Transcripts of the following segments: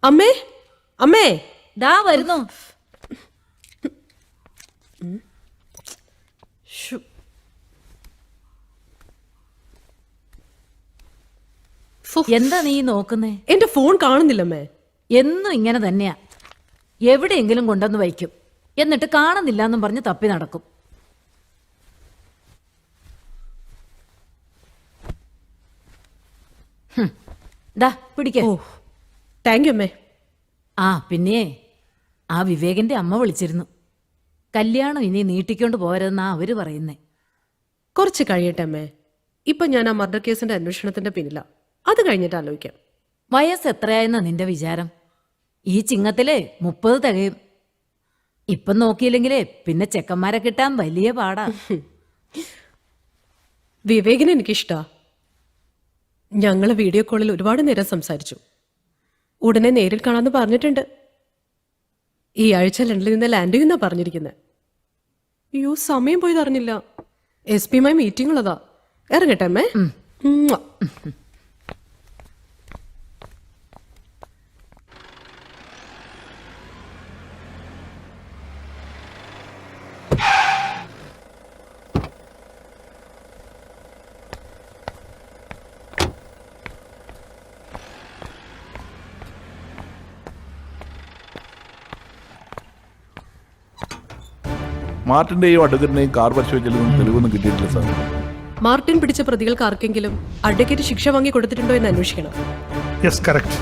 അമ്മേ അമ്മേ ദാ വരുന്നു. എന്താ നീ നോക്കുന്നേ? എന്റെ ഫോൺ കാണുന്നില്ലമ്മേ. എന്നും ഇങ്ങനെ തന്നെയാ. എവിടെയെങ്കിലും കൊണ്ടുവന്ന് വയ്ക്കും, എന്നിട്ട് കാണുന്നില്ല എന്നും പറഞ്ഞ് തപ്പി നടക്കും. ദാ പിടിക്ക. ഓ താങ്ക് യു അമ്മേ. ആ പിന്നെ ആ വിവേകിന്റെ അമ്മ വിളിച്ചിരുന്നു. കല്യാണം ഇനി നീട്ടിക്കൊണ്ട് പോരെന്നാ അവര് പറയുന്നേ. കുറച്ച് കഴിയട്ടെ അമ്മേ. ഇപ്പൊ ഞാൻ ആ മർഡർ കേസിന്റെ അന്വേഷണത്തിന്റെ പിന്നില. അത് കഴിഞ്ഞിട്ട് ആലോചിക്കാം. വയസ്സ് എത്രയായെന്നാ നിന്റെ വിചാരം? ഈ ചിങ്ങത്തിലെ 30 തികയും. ഇപ്പം നോക്കിയില്ലെങ്കിലേ പിന്നെ ചെക്കന്മാരെ കിട്ടാൻ വലിയ പാടാ. വിവേകിനെ എനിക്കിഷ്ടാ. ഞങ്ങള് വീഡിയോ കോളിൽ ഒരുപാട് നേരം സംസാരിച്ചു. ഉടനെ നേരിൽ കാണാമെന്ന് പറഞ്ഞിട്ടുണ്ട്. ഈ ആഴ്ച ലണ്ടനിൽ നിന്ന് ലാൻഡ് ചെയ്യുന്നാ പറഞ്ഞിരിക്കുന്നത്. അയ്യോ സമയം പോയത് അറിഞ്ഞില്ല. SP യുമായി മീറ്റിംഗ് ഉള്ളതാ. ഇറങ്ങട്ടെ അമ്മേ. മാർട്ടിന്റെയും അഡ്വക്കേറ്റിന്റെയും കാർ പരിശോധിച്ചാലും തെളിവൊന്നും കിട്ടിയിട്ടില്ല സാർ. മാർട്ടിൻ പിടിച്ച പ്രതികൾക്ക് ആർക്കെങ്കിലും അഡ്വക്കേറ്റ് ശിക്ഷ വാങ്ങി കൊടുത്തിട്ടുണ്ടോ എന്ന് അന്വേഷിക്കണം. Yes correct.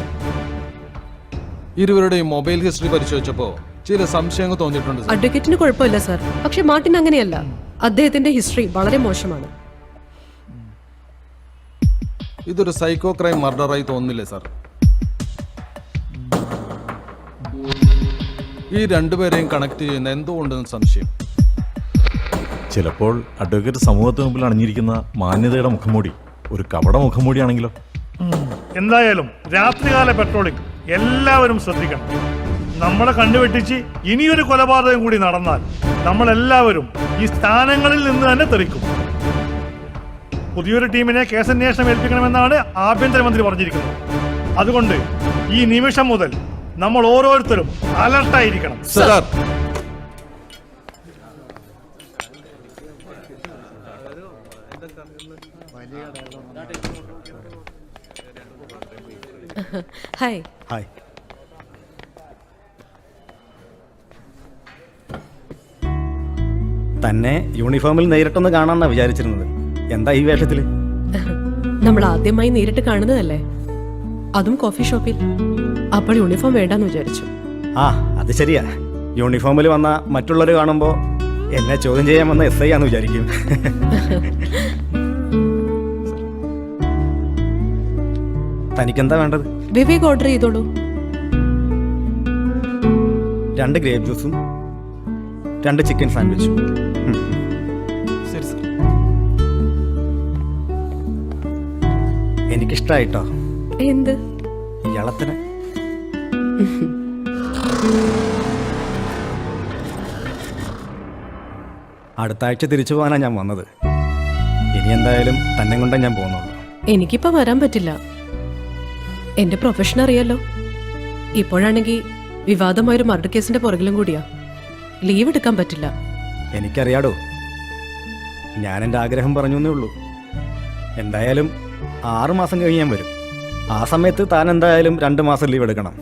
ഇരുവരുടെയും മൊബൈൽ ഹിസ്റ്ററി പരിശോധിച്ചപ്പോ ചില സംശയങ്ങൾ തോന്നിയിട്ടുണ്ട്. അഡ്വക്കേറ്റിന് കുഴപ്പമില്ല സാർ, പക്ഷെ മാർട്ടിൻ അങ്ങനെയല്ല. അദ്ദേഹത്തിന്റെ ഹിസ്റ്ററി വളരെ മോശമാണ്. ഇതൊരു സൈക്കോ ക്രൈം മർഡറായി തോന്നുന്നില്ലേ സാർ? ഈ രണ്ടുപേരെയും കണക്ട് ചെയ്യുന്ന എന്തോ ഉണ്ടെന്ന് സംശയം. ചിലപ്പോൾ അഡ്വക്കേറ്റ് സമൂഹത്തിന് മുമ്പിൽ അണിഞ്ഞിരിക്കുന്ന മാന്യതയുടെ മുഖംമൂടി ഒരു കപട മുഖംമൂടിയാണെങ്കിലോ? എന്തായാലും രാത്രികാല പെട്രോളിംഗ് എല്ലാവരും ശ്രദ്ധിക്കണം. നമ്മളെ കണ്ടുവെട്ടിച്ച് ഇനിയൊരു കൊലപാതകം കൂടി നടന്നാൽ നമ്മളെല്ലാവരും ഈ സ്ഥാനങ്ങളിൽ നിന്ന് തന്നെ തെറിക്കും. പുതിയൊരു ടീമിനെ കേസന്വേഷണം ഏൽപ്പിക്കണമെന്നാണ് ആഭ്യന്തരമന്ത്രി പറഞ്ഞിരിക്കുന്നത്. അതുകൊണ്ട് ഈ നിമിഷം മുതൽ നമ്മൾ ഓരോരുത്തരും അലർട്ടായിരിക്കണം. Sir, hi. ഹായ്. തന്നെ യൂണിഫോമിൽ നേരിട്ടൊന്ന് കാണാന്നാ വിചാരിച്ചിരുന്നത്. എന്താ ഈ വേഷത്തില്? നമ്മൾ ആദ്യമായി നേരിട്ട് കാണുന്നതല്ലേ, അതും കോഫി ഷോപ്പിൽ. അപ്പോൾ യൂണിഫോം വേണ്ടെന്ന് വിചാരിച്ചു. ആ അത് ശരിയാ. യൂണിഫോമിൽ വന്ന മറ്റുള്ളവർ കാണുമ്പോൾ എന്നെ ചോദ്യം ചെയ്യാൻ വന്ന SI ആന്ന് വിചാരിക്കും. തനിക്കെന്താ വേണ്ടത്? വിവേക് ഓർഡർ ചെയ്തോളൂ. 2 ഗ്രേപ്പ് ജ്യൂസും 2 ചിക്കൻ സാൻഡ്വിച്ചും. ശരി സാർ. എനിക്കിഷ്ടായിട്ടോ എന്ത്? ഇയാളത്തിന്. അടുത്ത ആഴ്ച തിരിച്ചു പോകാനാണ് ഞാൻ വന്നത്. ഇനി എന്തായാലും തന്നെ കൊണ്ടേ ഞാൻ പോകുന്നുള്ളൂ. എനിക്കിപ്പോ വരാൻ പറ്റില്ല. എന്റെ പ്രൊഫഷൻ അറിയാലോ. ഇപ്പോഴാണെങ്കിൽ വിവാദമായൊരു മർഡർ കേസിന്റെ പുറകിലും കൂടിയാ. ലീവ് എടുക്കാൻ പറ്റില്ല. എനിക്കറിയാടോ. ഞാൻ എൻ്റെ ആഗ്രഹം പറഞ്ഞു എന്നേ ഉള്ളൂ. എന്തായാലും 6 മാസം കഴിഞ്ഞ് ഞാൻ വരും. ആ സമയത്ത് താൻ എന്തായാലും 2 മാസം ലീവ് എടുക്കണം.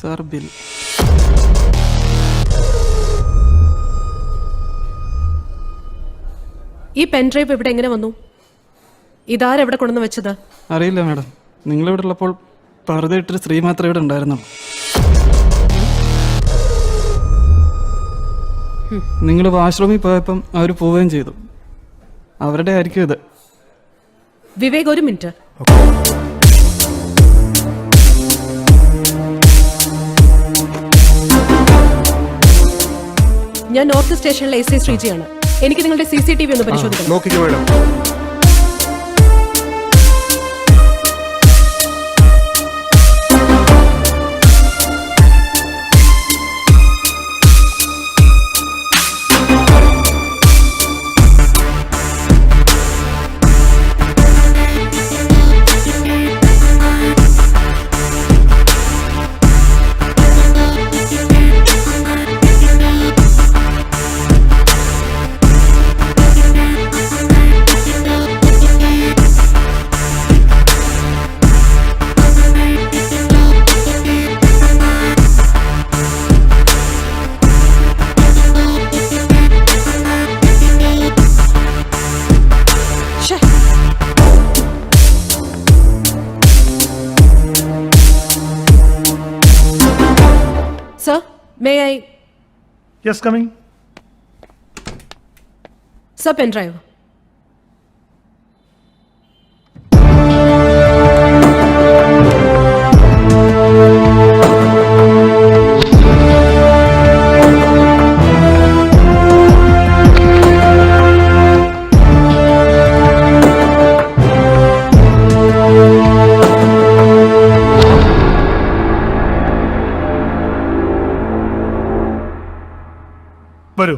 Sir bill. ഈ പെൻഡ്രൈവ് ഇവിടെ എങ്ങനെ വന്നു? ഇതാരെവിടെ കൊണ്ടുവന്ന് വെച്ചത്? അറിയില്ല മാഡം, നിങ്ങളിവിടെ ഉള്ളപ്പോൾ പർദ്ദ ഇട്ടൊരു സ്ത്രീ മാത്രമേ ഇവിടെ ഉണ്ടായിരുന്നുള്ളൂ. നിങ്ങൾ വാഷ്റൂമിൽ പോയപ്പം അവർ പോവുകയും ചെയ്തു. അവരുടെ ആയിരിക്കും ഇത്. വിവേക്, ഒരു മിനിറ്റ്. ഞാൻ നോർത്ത് സ്റ്റേഷനിലെ എസ് ഐ ശ്രീജിയാണ്. എനിക്ക് നിങ്ങളുടെ CCTV ഒന്ന് പരിശോധിക്കണം. നോക്കിക്കോ madam. Sir, may I? Yes, coming. Sir, pen drive. വരൂ.